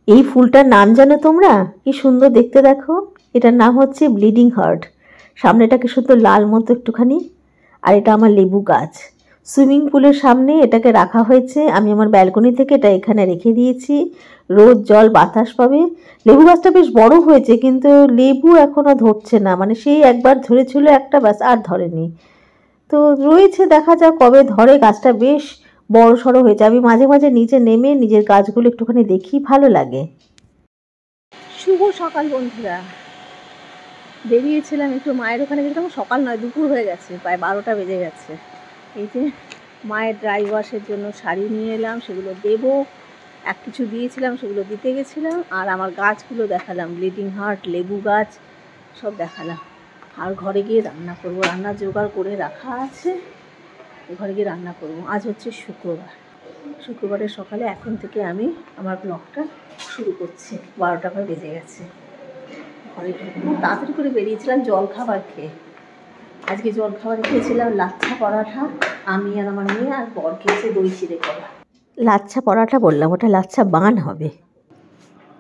এই ফুলটার নাম জানো তোমরা? কি সুন্দর দেখতে দেখো। এটার নাম হচ্ছে ব্লিডিং হার্ট। সামনেটা কি সুন্দর লাল মতো একটুখানি। আর এটা আমার লেবু গাছ। সুইমিং পুলের সামনে এটাকে রাখা হয়েছে। আমি আমার ব্যালকনি থেকে এটা এখানে রেখে দিয়েছি। রোদ জল বাতাস পাবে। লেবু গাছটা বেশ বড় হয়েছে, কিন্তু লেবু এখনো ধরছে না। মানে সেই একবার ধরেছিল একটা, ব্যাস আর ধরেনি। তো রয়েছে, দেখা যাক কবে ধরে। গাছটা বেশ বড় সড়ো হয়েছে। আমি মাঝে মাঝে নিচে নেমে নিজের গাছগুলো একটুখানি দেখি, ভালো লাগে। শুভ সকাল বন্ধুরা। বেরিয়েছিলাম একটু মায়ের ওখানে, গেছিলাম। সকাল নয়, দুপুর হয়ে গেছে, প্রায় 12টা বেজে গেছে। এই যে মায়ের ড্রাই ওয়াশের জন্য শাড়ি নিয়ে এলাম, সেগুলো দেবো। এক কিছু দিয়েছিলাম, সেগুলো দিতে গেছিলাম। আর আমার গাছগুলো দেখালাম, ব্লিডিং হার্ট, লেবু গাছ সব দেখালাম। আর ঘরে গিয়ে রান্না করবো। রান্নার জোগাড় করে রাখা আছে, ঘরে গিয়ে রান্না করবো। আজ হচ্ছে শুক্রবার। শুক্রবারের সকালে এখন থেকে আমি আমার ব্লগটা শুরু করছি। 12টা বেজে গেছে। ঘরে তাড়াতাড়ি করে বেরিয়েছিলাম জল খাবার খেয়ে। আজকে জল খাবার খেয়েছিলাম লাচ্ছা পরাঠা। আমি আর আমার মেয়ে আর বর খেয়েছে দই চিড়ে করা। লাচ্ছা পরাঠা বললাম, ওটা লাচ্ছা বান হবে।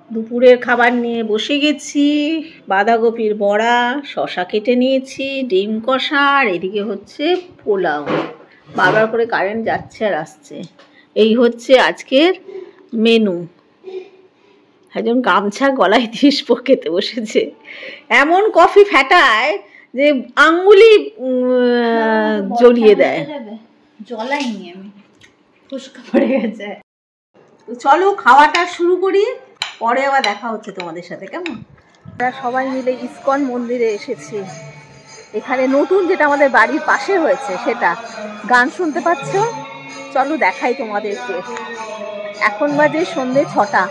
দুপুরের খাবার নিয়ে বসে গেছি। বাঁধাকপির বড়া, শশা কেটে নিয়েছি, ডিম কষা, আর এদিকে হচ্ছে পোলাও। বারবার করে কারেন্ট যাচ্ছে আর আসছে। এই হচ্ছে আজকের মেনু। একজন গামছা গলায় দিয়ে খেতে বসেছে। এমন কফি ফেটায় যে আঙ্গুলি জ্বলিয়ে দেয়। জ্বলাইনি আমি, ফুসকা পড়ে গেছে। চলো খাওয়াটা শুরু করি, পরে আবার দেখা হচ্ছে তোমাদের সাথে, কেমন? আমরা সবাই মিলে ইসকন মন্দিরে এসেছি। এখানে নতুন যেটা আমাদের বাড়ির পাশে হয়েছে সেটা। গান শুনতে পাচ্ছ? চলো দেখাই তোমাদেরকে। এখন বাজে সন্ধ্যে 6টা।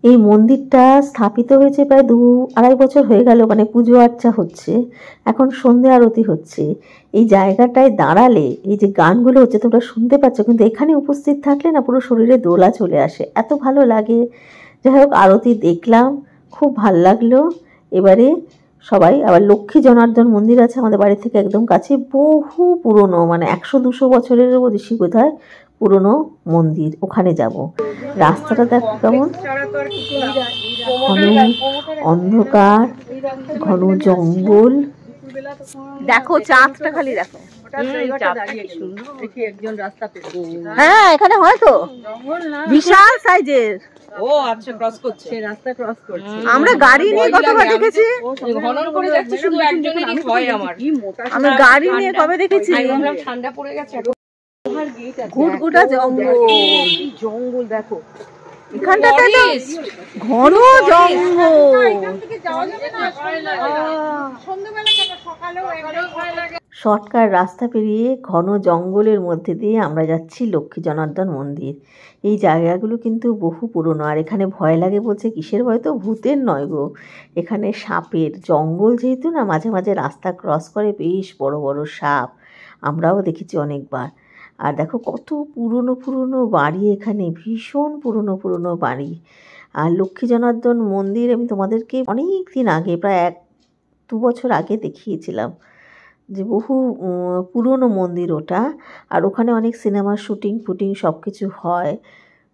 এই মন্দিরটা স্থাপিত হয়েছে প্রায় 2-2.5 বছর হয়ে গেল। মানে পুজো আর্চা হচ্ছে, এখন সন্ধে আরতি হচ্ছে। এই জায়গাটায় দাঁড়ালে এই যে গানগুলো হচ্ছে তোমরা শুনতে পাচ্ছ, কিন্তু এখানে উপস্থিত থাকলে না পুরো শরীরে দোলা চলে আসে, এত ভালো লাগে। যাই হোক, আরতি দেখলাম, খুব ভাল লাগলো। এবারে সবাই আবার লক্ষ্মী জনার্দন মন্দির আছে আমাদের বাড়ি থেকে একদম কাছে, বহু পুরনো, মানে 100-200 বছরেরও বেশি বোধহয় পুরনো মন্দির। ওখানে যাব। রাস্তাটা দেখো কেমন, ঘন অন্ধকার, ঘন জঙ্গল। দেখো চাঁদটা খালি দেখো। হ্যাঁ, এখানে হয় তো, বিশাল সাইজের। ও আচ্ছা, ক্রস করছে, রাস্তা ক্রস করছে। আমরা গাড়ি নিয়ে কতবার দেখেছি, ঘনন করে যাচ্ছে, শুধু একজনেরই ভয় আমার। আমি গাড়ি নিয়ে কবে দেখেছি। ঠান্ডা পড়ে গেছে। ঘুটঘুটা জঙ্গল, জঙ্গল দেখো এখানটাতে তো ঘন জঙ্গল। শর্টকাট রাস্তা পেরিয়ে ঘন জঙ্গলের মধ্যে দিয়ে আমরা যাচ্ছি লক্ষ্মী জনার্দন মন্দির। এই জায়গাগুলো কিন্তু বহু পুরনো। আর এখানে ভয় লাগে বলছে, কিসের ভয়? তো ভূতের নয় গো, এখানে সাপের। জঙ্গল যেহেতু না, মাঝে মাঝে রাস্তা ক্রস করে বেশ বড় বড় সাপ, আমরাও দেখেছি অনেকবার। আর দেখো কত পুরনো পুরনো বাড়ি এখানে, ভীষণ পুরনো পুরনো বাড়ি। আর লক্ষ্মী জনার্দন মন্দির আমি তোমাদেরকে অনেক দিন আগে, প্রায় 1-2 বছর আগে দেখিয়েছিলাম, যে বহু পুরনো মন্দির ওটা। আর ওখানে অনেক সিনেমার শুটিং ফুটিং সব কিছু হয়,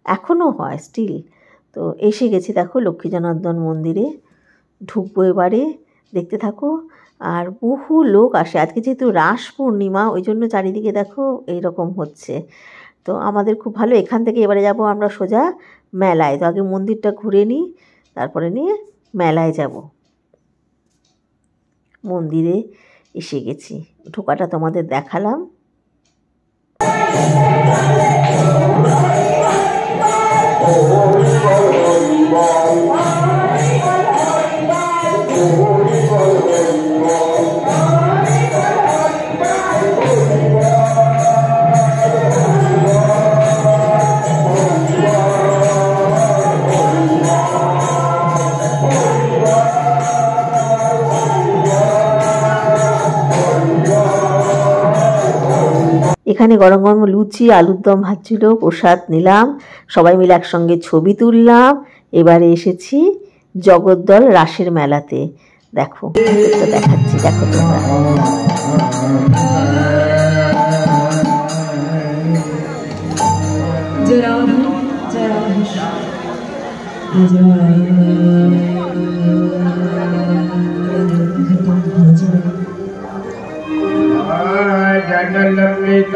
এখনও হয় স্টিল। তো এসে গেছি দেখো লক্ষ্মী জনার্দন মন্দিরে, ঢুকবো এবারে, দেখতে থাকো। আর বহু লোক আসে। আজকে যেহেতু রাস পূর্ণিমা, ওই জন্য চারিদিকে দেখো এইরকম হচ্ছে। তো আমাদের খুব ভালো। এখান থেকে এবারে যাব আমরা সোজা মেলায়। তো আগে মন্দিরটা ঘুরে নিই, তারপরে নিয়ে মেলায় যাব। মন্দিরে এসে গেছি, ঢোকাটা তোমাদের দেখালাম। এখানে গরম গরম লুচি, আলুর দম ভাজছিল, প্রসাদ নিলাম, সবাই মিলে একসঙ্গে ছবি তুললাম। এবারে এসেছি জগদ্দল রাসের মেলাতে। দেখো দেখাচ্ছি, দেখো তোমরা। जडललित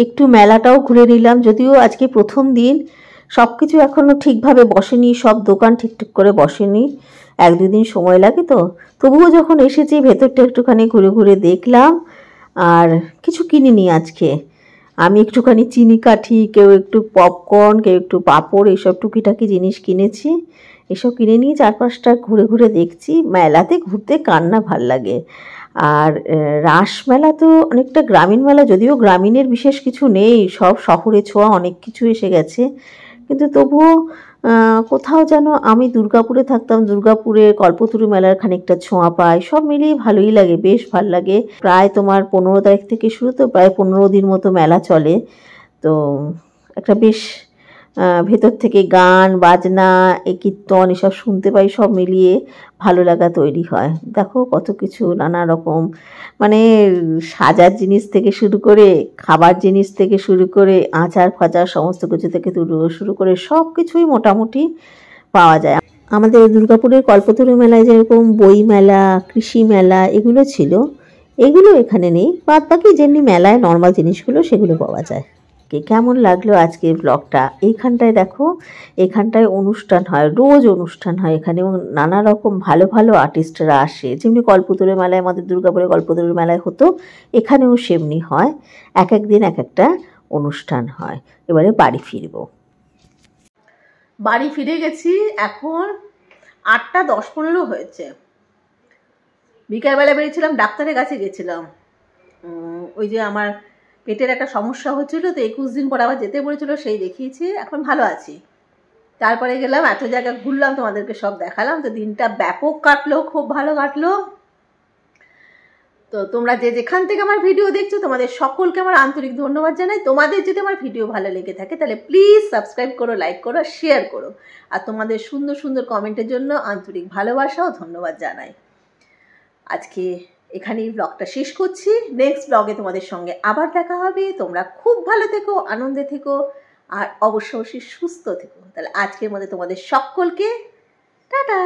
একটু মেলাটাও ঘুরে নিলাম। যদিও আজকে প্রথম দিন, সব কিছু এখনও ঠিকভাবে বসেনি, সব দোকান ঠিকঠাক করে বসেনি, 1-2 দিন সময় লাগে। তো তবুও যখন এসেছি ভেতরটা একটুখানি ঘুরে ঘুরে দেখলাম। আর কিছু কিনিনি আজকে। আমি একটুখানি চিনি কাঠি, কেউ একটু পপকর্ন, কেউ একটু পাঁপড়, এইসব টুকিটাকি জিনিস কিনেছি। এসব কিনে নিয়ে 4-5টা ঘুরে ঘুরে দেখছি। মেলাতে ঘুরতে কার না ভাল লাগে। আর রাস মেলা তো অনেকটা গ্রামীণ মেলা, যদিও গ্রামীণের বিশেষ কিছু নেই, সব শহরে ছোঁয়া অনেক কিছু এসে গেছে। কিন্তু তবুও কোথাও যেন, আমি দুর্গাপুরে থাকতাম, দুর্গাপুরের কল্পতরু মেলার খানিকটা ছোঁয়া পাই। সব মিলিয়ে ভালোই লাগে, বেশ ভাল লাগে। প্রায় তোমার 15 তারিখ থেকে শুরু, তো প্রায় 15 দিন মতো মেলা চলে। তো একটা বেশ ভেতর থেকে গান বাজনা, এই কীর্তন, এসব শুনতে পাই, সব মিলিয়ে ভালো লাগা তৈরি হয়। দেখো কত কিছু, নানা রকম, মানে সাজার জিনিস থেকে শুরু করে, খাবার জিনিস থেকে শুরু করে, আচার ফাচার সমস্ত কিছু থেকে শুরু করে সব কিছুই মোটামুটি পাওয়া যায়। আমাদের দুর্গাপুরের কল্পতরু মেলায় যেরকম বই মেলা, কৃষি মেলা এগুলো ছিল, এগুলো এখানে নেই। বাদ বাকি যেমনি মেলায় নর্মাল জিনিসগুলো সেগুলো পাওয়া যায়। কেমন লাগলো আজকের ব্লগটা? এইখানটায় দেখো, এখানটায় অনুষ্ঠান হয়, রোজ অনুষ্ঠান হয় এখানে, এবং নানা রকম ভালো ভালো আর্টিস্টরা আসে। যেমনি কল্পতরু মেলায়, আমাদের দুর্গাপুরে কল্পতরু মেলায় হতো, এখানেও সেমনি হয়। এক এক দিন এক একটা অনুষ্ঠান হয়। এবারে বাড়ি ফিরব। বাড়ি ফিরে গেছি, এখন 8টা 10-15 হয়েছে। বিকালবেলা বেরিয়েছিলাম, ডাক্তারের কাছে গেছিলাম। ওই যে আমার পেটের একটা সমস্যা হচ্ছিল, তো 21 দিন পর আবার যেতে বলেছিল, সেই দেখিয়েছি, এখন ভালো আছি। তারপরে গেলাম, এত জায়গা ঘুরলাম, তোমাদেরকে সব দেখালাম। তো দিনটা ব্যাপক কাটলো, খুব ভালো কাটলো। তো তোমরা যে যেখান থেকে আমার ভিডিও দেখছো, তোমাদের সকলকে আমার আন্তরিক ধন্যবাদ জানাই। তোমাদের যদি আমার ভিডিও ভালো লেগে থাকে তাহলে প্লিজ সাবস্ক্রাইব করো, লাইক করো, শেয়ার করো। আর তোমাদের সুন্দর সুন্দর কমেন্টের জন্য আন্তরিক ভালোবাসা ও ধন্যবাদ জানাই। আজকে এখানেই ব্লগটা শেষ করছি। নেক্সট ব্লগে তোমাদের সঙ্গে আবার দেখা হবে। তোমরা খুব ভালো থেকো, আনন্দে থেকো, আর অবশ্যই সুস্থ থেকো। তাহলে আজকের মধ্যে তোমাদের সকলকে টাটা।